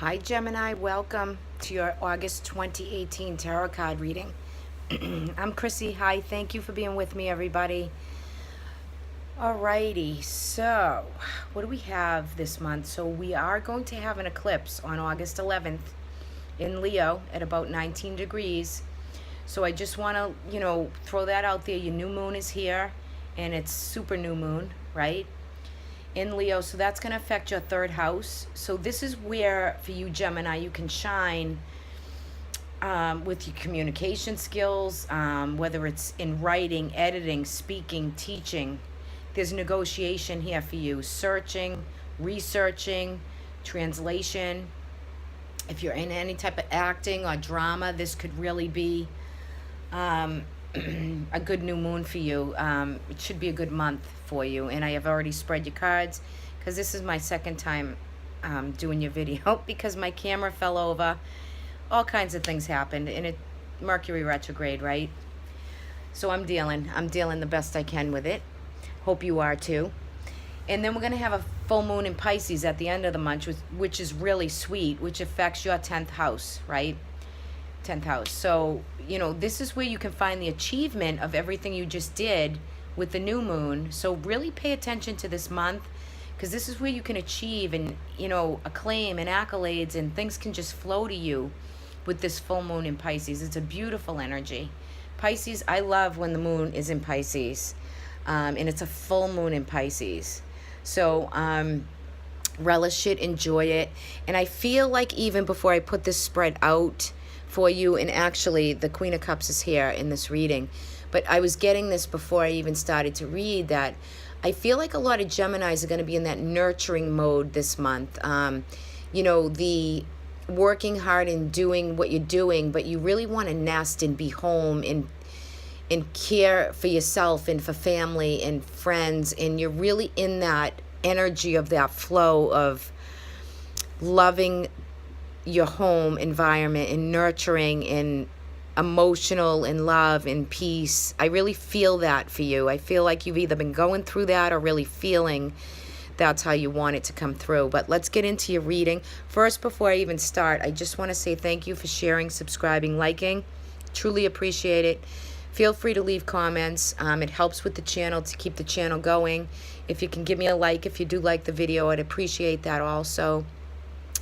Hi Gemini, welcome to your August 2018 tarot card reading. I'm Chrissy. Hi, thank you for being with me, everybody. Alrighty, so what do we have this month? So we are going to have an eclipse on August 11th in Leo at about 19 degrees. So I just want to, throw that out there. Your new moon is here, and it's super new moon, right? In Leo, so that's going to affect your third house. So this is where, for you Gemini, you can shine with your communication skills, whether it's in writing, editing, speaking, teaching. There's negotiation here for you, searching, researching, translation. If you're in any type of acting or drama, this could really be a good new moon for you. It should be a good month for you, and I have already spread your cards because this is my second time doing your video because my camera fell over. All kinds of things happened, and Mercury retrograde, right? So I'm dealing the best I can with it. Hope you are too. And then we're going to have a full moon in Pisces at the end of the month, which is really sweet, which affects your 10th house, right? 10th house. So, this is where you can find the achievement of everything you just did with the new moon. So really pay attention to this month, because this is where you can achieve and, acclaim and accolades, and things can just flow to you with this full moon in Pisces. It's a beautiful energy. Pisces, I love when the moon is in Pisces, and it's a full moon in Pisces. So, relish it, enjoy it. And I feel like even before I put this spread out for you, and actually the Queen of Cups is here in this reading, but I was getting this before I even started to read, that I feel like a lot of Geminis are going to be in that nurturing mode this month. The working hard and doing what you're doing, but you really want to nest and be home and care for yourself and for family and friends, and you're really in that energy of that flow of loving your home environment and nurturing and emotional and love and peace. I really feel that for you. I feel like you've either been going through that or really feeling that's how you want it to come through. But let's get into your reading. First, before I even start, I just want to say thank you for sharing, subscribing, liking. Truly appreciate it. Feel free to leave comments. It helps with the channel to keep the channel going. If you can give me a like if you do like the video, I'd appreciate that also.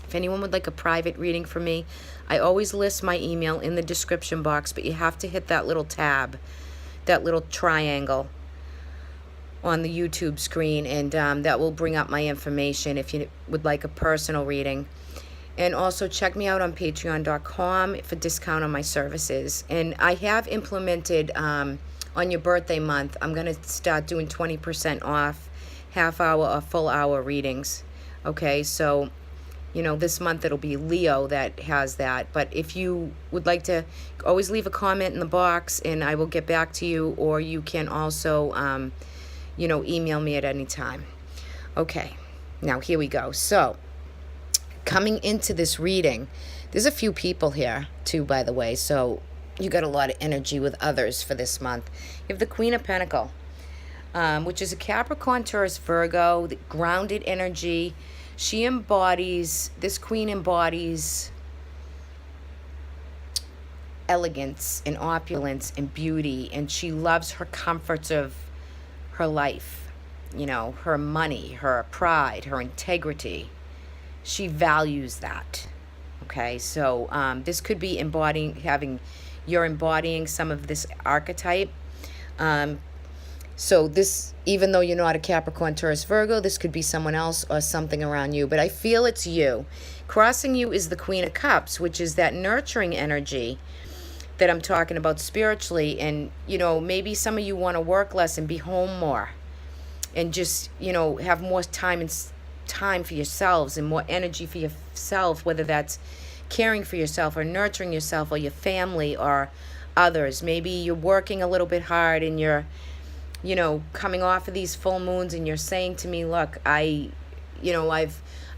If anyone would like a private reading from me, I always list my email in the description box, but you have to hit that little tab, that little triangle on the YouTube screen, and that will bring up my information if you would like a personal reading. And also check me out on patreon.com for discount on my services. And I have implemented on your birthday month, I'm going to start doing 20% off half-hour or full-hour readings. Okay, so this month it'll be Leo that has that. But if you would like to, always leave a comment in the box and I will get back to you, or you can also, email me at any time. Okay, now here we go. So, coming into this reading, there's a few people here too, by the way, so you got a lot of energy with others for this month. You have the Queen of Pentacles, which is a Capricorn, Taurus, Virgo, the grounded energy. This queen embodies elegance and opulence and beauty, and she loves her comforts of her life, her money, her pride, her integrity. She values that. Okay, so this could be you're embodying some of this archetype. So this, even though you're not a Capricorn, Taurus, Virgo, this could be someone else or something around you. But I feel it's you. Crossing you is the Queen of Cups, which is that nurturing energy that I'm talking about spiritually. And, maybe some of you want to work less and be home more. And just, have more time for yourselves and more energy for yourself, whether that's caring for yourself or nurturing yourself or your family or others. Maybe you're working a little bit hard and you're coming off of these full moons and you're saying to me, look, I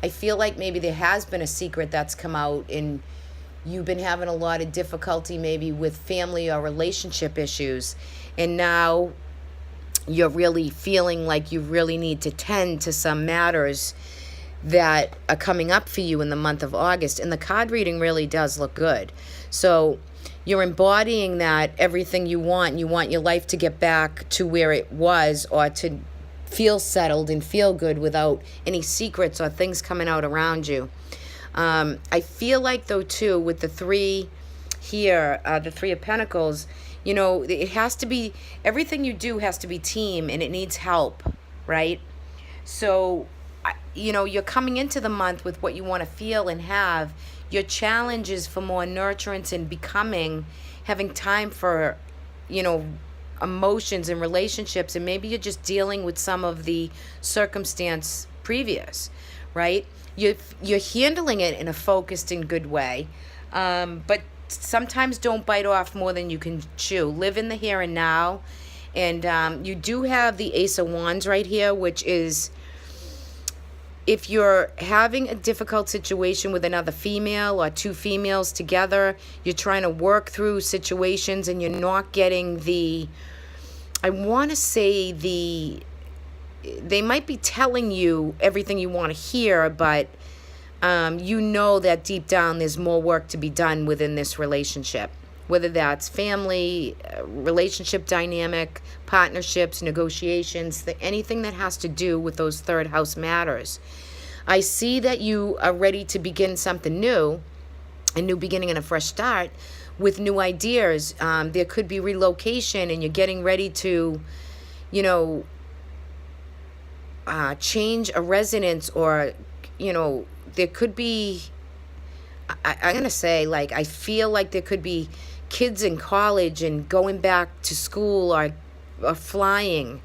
feel like maybe there has been a secret that's come out and you've been having a lot of difficulty maybe with family or relationship issues, and now you're really feeling like you really need to tend to some matters that are coming up for you in the month of August. And the card reading really does look good. So you're embodying that everything you want. You want your life to get back to where it was, or to feel settled and feel good without any secrets or things coming out around you. I feel like, though, too, with the three here, the Three of Pentacles, you know, it has to be, everything you do has to be team, and it needs help, right? So, you know, you're coming into the month with what you want to feel and have. Your challenge is for more nurturance and becoming, having time for, you know, emotions and relationships, and maybe you're just dealing with some of the circumstance previous, right? You're handling it in a focused and good way, but sometimes don't bite off more than you can chew. Live in the here and now, and you do have the Ace of Wands right here, which is, if you're having a difficult situation with another female or two females together, you're trying to work through situations and you're not getting the, I want to say they might be telling you everything you want to hear, but you know that deep down there's more work to be done within this relationship, whether that's family, relationship dynamic, partnerships, negotiations, anything that has to do with those third house matters. I see that you are ready to begin something new, a new beginning and a fresh start with new ideas. There could be relocation, and you're getting ready to, you know, change a residence, or, you know, there could be, I'm going to say, like, I feel like there could be kids in college and going back to school, or flying.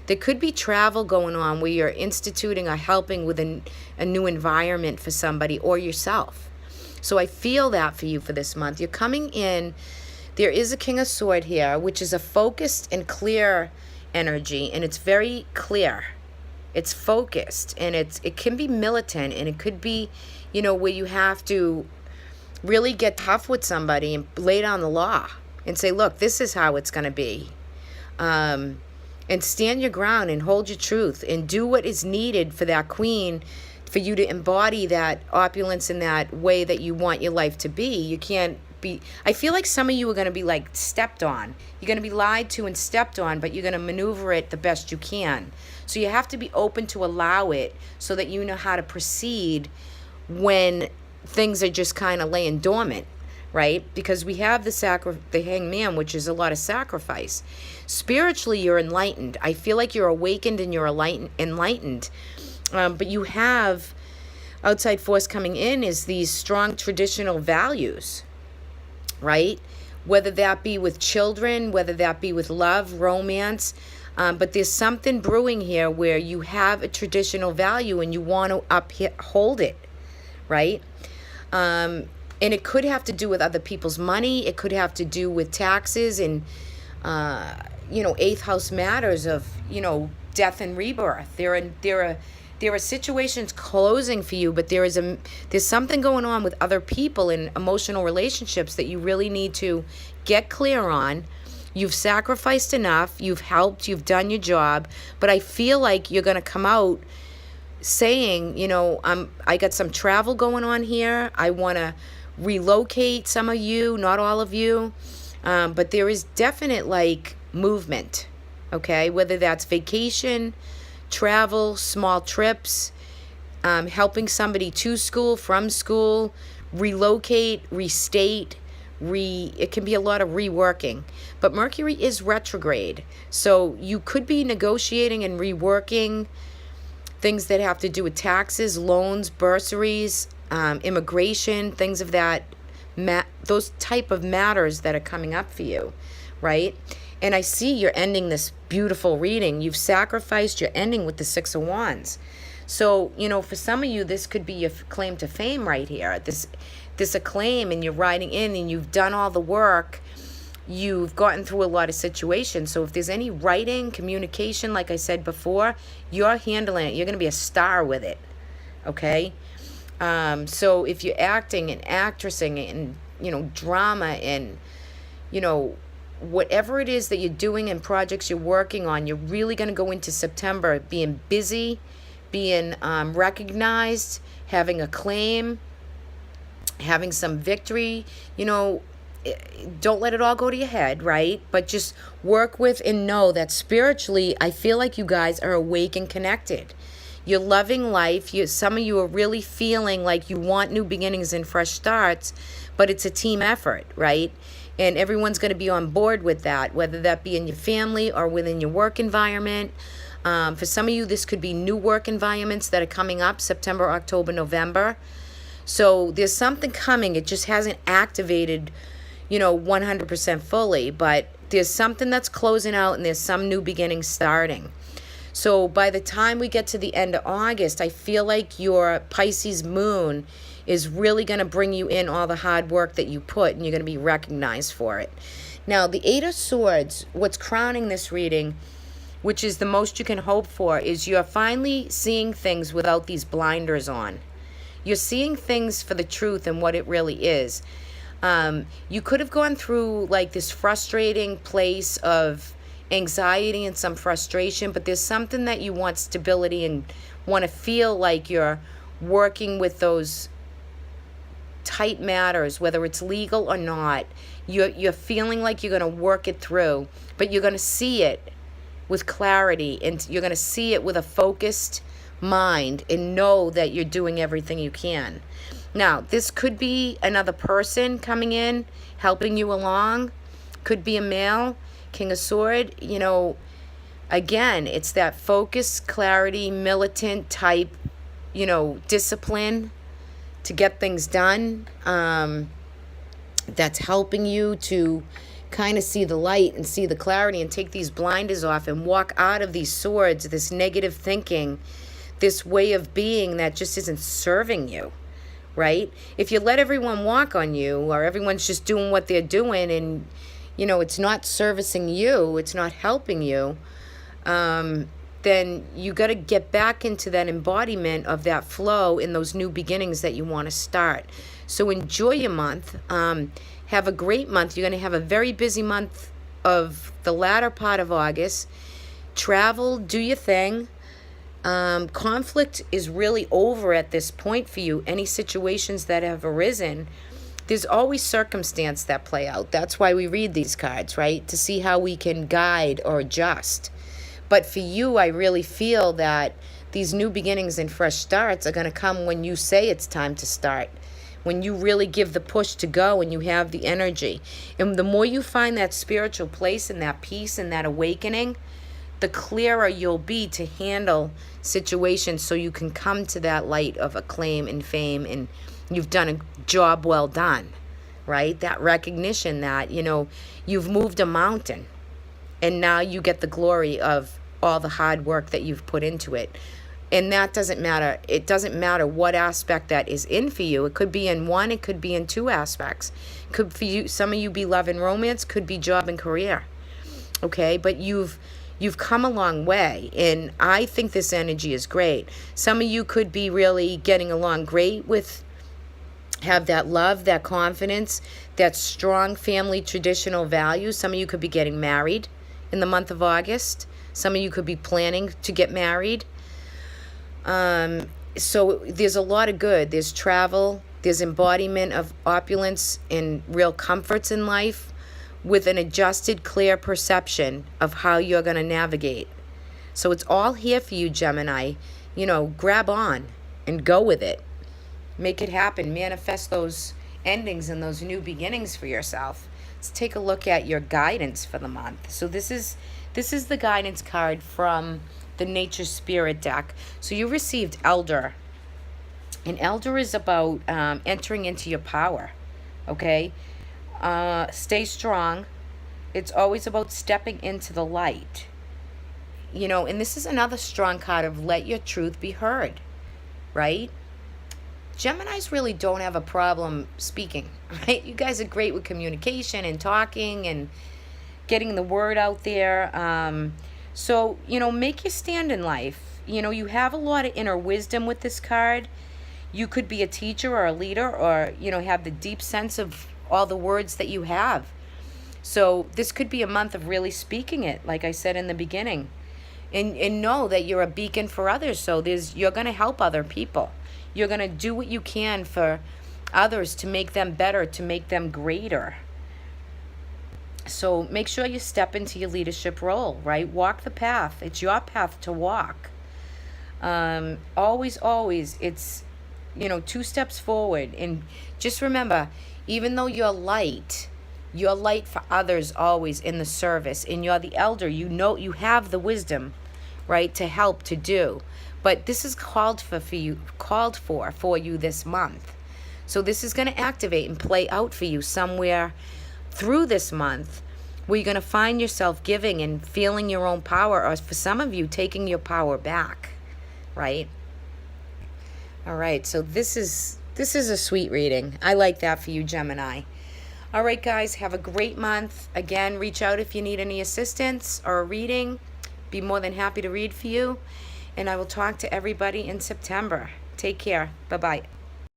There could be travel going on where you're instituting or helping with a new environment for somebody or yourself. So I feel that for you for this month. You're coming in, there is a King of Swords here, which is a focused and clear energy, and it's very clear. It's focused, and it can be militant, and it could be, you know, where you have to really get tough with somebody and lay down the law and say, look, this is how it's going to be. And stand your ground and hold your truth and do what is needed for that queen, for you to embody that opulence in that way that you want your life to be. You can't be, I feel like some of you are going to be like stepped on. You're going to be lied to and stepped on, but you're going to maneuver it the best you can. So you have to be open to allow it so that you know how to proceed when things are just kind of laying dormant, right? Because we have the Hangman, which is a lot of sacrifice. Spiritually, you're enlightened. I feel like you're awakened and you're enlightened. But you have outside force coming in is these strong traditional values, right? Whether that be with children, whether that be with love, romance. But there's something brewing here where you have a traditional value and you want to uphold it, right? And it could have to do with other people's money. It could have to do with taxes and, you know, eighth house matters of, you know, death and rebirth. There are situations closing for you, but there's something going on with other people in emotional relationships that you really need to get clear on. You've sacrificed enough. You've helped. You've done your job. But I feel like you're going to come out saying, you know, I got some travel going on here. I want to relocate some of you, not all of you. But there is definite, like, movement, okay? Whether that's vacation, travel, small trips, helping somebody to school, from school, relocate, restate, it can be a lot of reworking. But Mercury is retrograde, so you could be negotiating and reworking things that have to do with taxes, loans, bursaries, immigration, things of that, those type of matters that are coming up for you, right? And I see you're ending this beautiful reading. You've sacrificed, you're ending with the Six of Wands. So, you know, for some of you, this could be your claim to fame right here. This acclaim, and you're riding in and you've done all the work. You've gotten through a lot of situations. So if there's any writing, communication, like I said before, you're handling it. You're going to be a star with it, okay? So if you're acting and actressing and, you know, drama and, you know, whatever it is that you're doing and projects you're working on, you're really going to go into September being busy, being recognized, having a claim, having some victory. Don't let it all go to your head, right? But just work with and know that spiritually, I feel like you guys are awake and connected. You're loving life. Some of you are really feeling like you want new beginnings and fresh starts, but it's a team effort, right? And everyone's going to be on board with that, whether that be in your family or within your work environment. For some of you, this could be new work environments that are coming up September, October, November. So there's something coming. It just hasn't activated 100% fully, but there's something that's closing out and there's some new beginnings starting. So by the time we get to the end of August, I feel like your Pisces moon is really going to bring you in all the hard work that you put, and you're going to be recognized for it. Now, the Eight of Swords, what's crowning this reading, which is the most you can hope for, is you're finally seeing things without these blinders on. You're seeing things for the truth and what it really is. You could have gone through like this frustrating place of anxiety and some frustration, but there's something that you want stability and want to feel like you're working with those tight matters, whether it's legal or not. You're feeling like you're going to work it through, but you're going to see it with clarity, and you're going to see it with a focused mind and know that you're doing everything you can. Now, this could be another person coming in, helping you along. Could be a male, King of Sword. Again, it's that focus, clarity, militant type, discipline to get things done. That's helping you to kind of see the light and see the clarity and take these blinders off and walk out of these swords, this negative thinking, this way of being that just isn't serving you. Right? If you let everyone walk on you, or everyone's just doing what they're doing, and it's not servicing you, it's not helping you, then you got to get back into that embodiment of that flow in those new beginnings that you want to start. So enjoy your month. Have a great month. You're going to have a very busy month of the latter part of August. Travel, do your thing. Conflict is really over at this point for you. Any situations that have arisen, there's always circumstance that play out. That's why we read these cards, right? To see how we can guide or adjust. But for you, I really feel that these new beginnings and fresh starts are going to come when you say it's time to start. When you really give the push to go and you have the energy. And the more you find that spiritual place and that peace and that awakening, the clearer you'll be to handle situations, so you can come to that light of acclaim and fame, and you've done a job well done, right? That recognition that, you've moved a mountain, and now you get the glory of all the hard work that you've put into it. And that doesn't matter. It doesn't matter what aspect that is in for you. It could be in one, it could be in two aspects. Could for you, some of you be love and romance, could be job and career. Okay, but you've come a long way, and I think this energy is great. Some of you could be really getting along great have that love, that confidence, that strong family traditional values. Some of you could be getting married in the month of August. Some of you could be planning to get married. So there's a lot of good. There's travel, there's embodiment of opulence and real comforts in life, with an adjusted, clear perception of how you're going to navigate. So it's all here for you, Gemini. Grab on and go with it. Make it happen. Manifest those endings and those new beginnings for yourself. Let's take a look at your guidance for the month. So this is the guidance card from the Nature Spirit deck. So you received Elder. And Elder is about entering into your power. Okay? Stay strong. It's always about stepping into the light. And this is another strong card of let your truth be heard, right? Geminis really don't have a problem speaking, right? You guys are great with communication and talking and getting the word out there. So, make your stand in life. You have a lot of inner wisdom with this card. You could be a teacher or a leader, or, have the deep sense of all the words that you have. So this could be a month of really speaking it, like I said in the beginning. and know that you're a beacon for others. So you're going to help other people. You're going to do what you can for others to make them better, to make them greater. So make sure you step into your leadership role, right? Walk the path. It's your path to walk. Always, it's, 2 steps forward. And just remember, even though you're light for others always in the service, and you're the elder, you have the wisdom, right, to help, to do. But this is called for you this month. So this is going to activate and play out for you somewhere through this month, where you're going to find yourself giving and feeling your own power, or for some of you, taking your power back, right? All right, so this is a sweet reading. I like that for you, Gemini. All right, guys, have a great month. Again, reach out if you need any assistance or a reading. Be more than happy to read for you. And I will talk to everybody in September. Take care. Bye-bye.